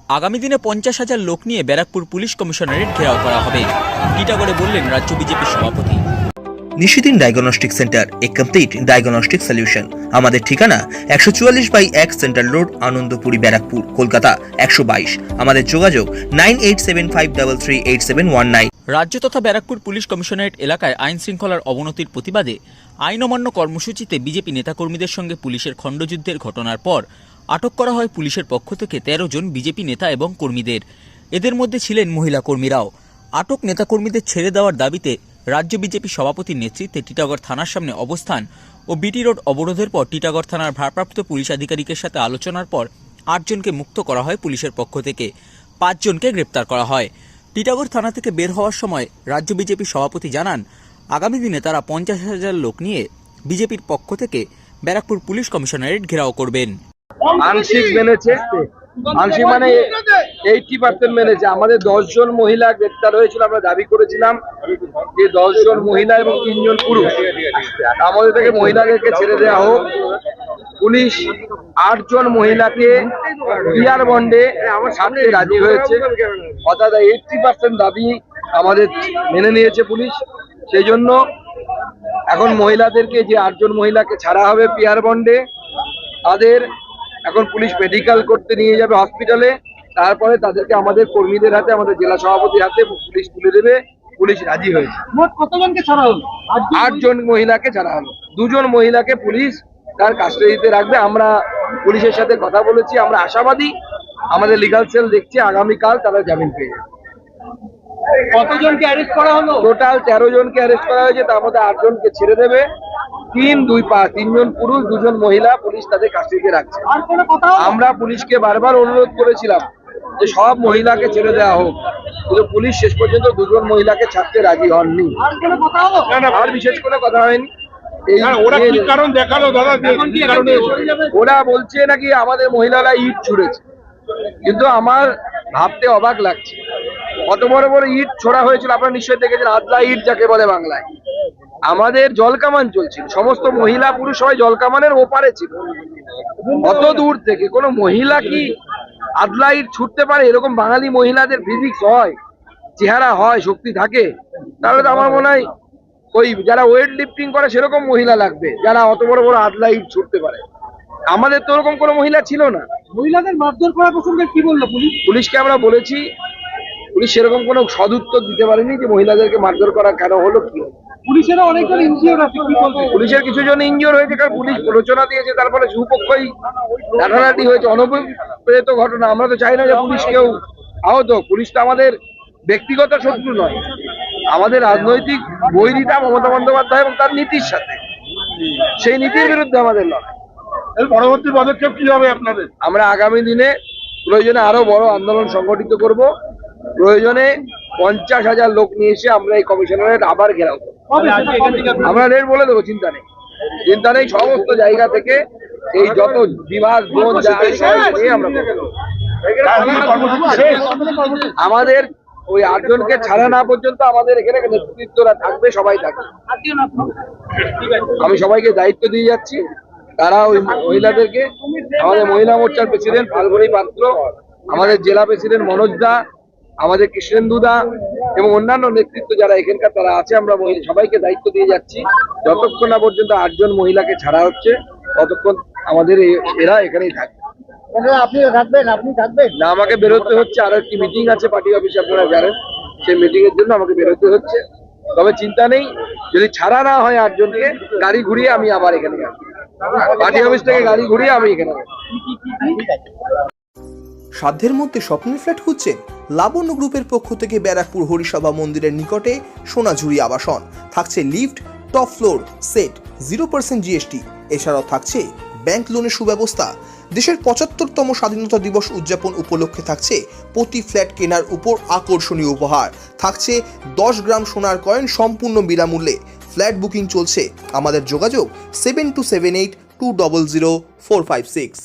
আগামী দিনে 50,000 লোক নিয়ে ব্যারাকপুর পুলিশ কমিশনারেট ঘেরাও করা হবে, টিটাগড়ে বললেন রাজ্য বিজেপি সভাপতি। নিশিদিন ডায়াগনস্টিক সেন্টার, এ কমপ্লিট ডায়াগনস্টিক সলিউশন। আমাদের ঠিকানা 144/1 সেন্ট্রাল রোড, আনন্দপুরি, ব্যারাকপুর, কলকাতা 122। আমাদের যোগাযোগ 9875338719। রাজ্য তথা ব্যারাকপুর পুলিশ কমিশনারেট এলাকায় আইন শৃঙ্খলার অবনতির প্রতিবাদে আইন অমান্য কর্মসূচিতে বিজেপি নেতাকর্মীদের সঙ্গে পুলিশের খণ্ডযুদ্ধের ঘটনার পর আটক করা হয় পুলিশের পক্ষ থেকে 13 জন বিজেপি নেতা এবং কর্মীদের। এদের মধ্যে ছিলেন মহিলা কর্মীরাও। আটক নেতাকর্মীদের ছেড়ে দেওয়ার দাবিতে রাজ্য বিজেপি সভাপতির নেতৃত্বে টিটাগড় থানার সামনে অবস্থান ও বিটি রোড অবরোধের পর টিটাগড় থানার ভারপ্রাপ্ত পুলিশ আধিকারিকের সাথে আলোচনার পর 8 জনকে মুক্ত করা হয় পুলিশের পক্ষ থেকে, 5 জনকে গ্রেপ্তার করা হয়। টিটাগড় থানা থেকে বের হওয়ার সময় রাজ্য বিজেপি সভাপতি জানান, আগামী দিনে তারা 50,000 লোক নিয়ে বিজেপির পক্ষ থেকে ব্যারাকপুর পুলিশ কমিশনারেট ঘেরাও করবেন। আংশিক মেনেছে, আংশিক মানে 80% মেনেছে। আমাদের 10 জন মহিলা গ্রেপ্তার হয়েছিল, আমরা দাবি করেছিলাম যে 10 জন মহিলা এবং 3 জন পুরুষ, আমাদের থেকে মহিলাদেরকে ছেড়ে দেওয়া হোক। পুলিশ 8 জন মহিলাকে পিআর বন্ডে ছাড়তে রাজি হয়েছে, অর্থাৎ 80% দাবি আমাদের মেনে নিয়েছে পুলিশ। সেই জন্য এখন মহিলাদেরকে, যে 8 জন মহিলাকে ছাড়া হবে পিআর বন্ডে, তাদের এখন পুলিশ মেডিকেল করতে নিয়ে যাবে হসপিটালে। তারপরে তাদেরকে আমাদের কর্মীদের হাতে, আমাদের জেলা সভাপতির হাতে পুলিশ তুলে দেবে। পুলিশ রাজি হয়েছে। মোট কতজনকে ছাড়া হলো? 8 জন মহিলাকে ছাড়া হলো। 2 জন মহিলাকে পুলিশ তার কাস্টাডিতে রাখবে। আমরা পুলিশের সাথে কথা বলেছি, আমরা আশাবাদী, আমাদের লিগাল সেল দেখছে আগামীকাল তারা জামিন পেয়ে যাবে। কতজনকে অ্যারেস্ট করা হলো? টোটাল 13 জনকে অ্যারেস্ট করা হয়েছে, তার মধ্যে 8 জনকে ছেড়ে দেবে। 3, 2, 5, 3 জন পুরুষ, 2 জন মহিলা পুলিশ তাদের কাস্টাডিতে রাখছে। আর কোনো কথা হলো? আমরা পুলিশকে বারবার অনুরোধ করেছিলাম যে সব মহিলাকে ছেড়ে দেওয়া হোক, কিন্তু পুলিশ শেষ পর্যন্ত 2 জন মহিলাকে ছাড়তে রাজি হননি। আর কোনো কথা হলো? আর বিশেষ করে কথা হয়নি। ওরা কি কারণ দেখালো দাদা? এখন কি কারণে ওরা বলছে নাকি আমাদের মহিলারা ইট ছুঁড়েছে, কিন্তু আমার ভাবতে অবাক লাগছে। কত বড় বড় ইট ছোড়া হয়েছিল আপনারা নিশ্চয়ই দেখেছেন, আদলা ইট যাকে বলে বাংলায়। আমাদের জলকামান চলছিল, সমস্ত মহিলা পুরুষ সবাই জলকামানের ওপারে ছিল। অত দূর থেকে কোনো মহিলা কি আদলা ইট ছুটতে পারে? এরকম বাঙালি মহিলাদের ফিজিক্স হয়, চেহারা হয়, শক্তি থাকে, তাহলে তো আমার মনে হয় ওই যারা ওয়েট লিফটিং করে সেরকম মহিলা লাগবে, যারা অত বড় বড় আদলা ইট ছুটতে পারে। আমাদের তো ওরকম কোনো মহিলা ছিল না। মহিলাদের মারধর করা প্রসঙ্গে কি বললো পুলিশ? পুলিশকে আমরা বলেছি, পুলিশ সেরকম কোনো সদুত্তর দিতে পারেনি যে মহিলাদেরকে মারধর করা কেন হলো, কি হলো। পুলিশেরও অনেকজন ইনজিওর আছে, কি বলবে? পুলিশের কিছু জন ইনজিওর হয়েছে, কারণ পুলিশ প্ররোচনা দিয়েছে, তারপরে সুপক্ষই রাটারাটি হয়েছে, অনভিপ্রেত ঘটনা। আমরা তো চাই না যে পুলিশ কেউ আহত। পুলিশ তো আমাদের ব্যক্তিগত শত্রু নয়, আমাদের রাজনৈতিক বৈরিতা মমতা বন্দ্যোপাধ্যায় এবং তার নীতির সাথে, সেই নীতির বিরুদ্ধে আমাদের লড়াই। এর পরবর্তী পদক্ষেপ কি হবে আপনাদের? আমরা আগামী দিনে প্রয়োজনে আরো বড় আন্দোলন সংগঠিত করব। প্রয়োজনে 50,000 লোক নিয়ে এসে আমরা এই কমিশনারেট আবার ঘেরাও করব। আমরা রেট বলে দেবো, চিন্তা নেই, চিন্তা নেই। সমস্ত জায়গা থেকে এই যত বিভাগ জোন যা আছে সবাইকে নিয়ে আমরা করব। আমাদের ওই 8 জনকে ছাড়া না পর্যন্ত আমাদের এখানে নেতৃত্বরা থাকবে, সবাই থাকবে। আমি সবাইকে দায়িত্ব দিয়ে যাচ্ছি, তারা ওই মহিলাদেরকে, আমাদের মহিলা মোর্চার প্রেসিডেন্ট ফাল্গুনী পাত্র, আমাদের জেলা প্রেসিডেন্ট মনোজ দা, আমাদের কৃষ্ণেন্দু দা এবং অন্যান্য নেতৃত্ব যারা এখানকার তারা আছে, আমরা সবাইকে দায়িত্ব দিয়ে যাচ্ছি। যতক্ষণ না পর্যন্ত 8 জন মহিলাকে ছাড়া হচ্ছে, ততক্ষণ আমাদের এরা এখানেই থাকবে। আপনি থাকবেন? আপনি থাকবেন না, আমাকে বেরোতে হচ্ছে, আরো একটি মিটিং আছে পার্টি অফিসে, আপনারা জানেন, সেই মিটিং এর জন্য আমাকে বেরোতে হচ্ছে। তবে চিন্তা নেই, যদি ছাড়া না হয় 8 জনকে, গাড়ি ঘুরিয়ে আমি আবার এখানে আসবো। পার্টি অফিস থেকে গাড়ি ঘুরিয়ে আমি এখানে আসবো। সাধ্যের মধ্যে স্বপ্নের ফ্ল্যাট খুঁজছেন? লাবণ্য গ্রুপের পক্ষ থেকে ব্যারাকপুর হরিসভা মন্দিরের নিকটে সোনাঝুরি আবাসন থাকছে। Lift, top floor, set, 0% GST। এছাড়াও থাকছে ব্যাংক লোনের সুব্যবস্থা। দেশের 75তম স্বাধীনতা দিবস উদযাপন উপলক্ষে থাকছে প্রতি ফ্ল্যাট কেনার উপর আকর্ষণীয় উপহার। থাকছে 10 গ্রাম সোনার কয়েন সম্পূর্ণ বিনামূল্যে। ফ্ল্যাট বুকিং চলছে। আমাদের যোগাযোগ 7278200456।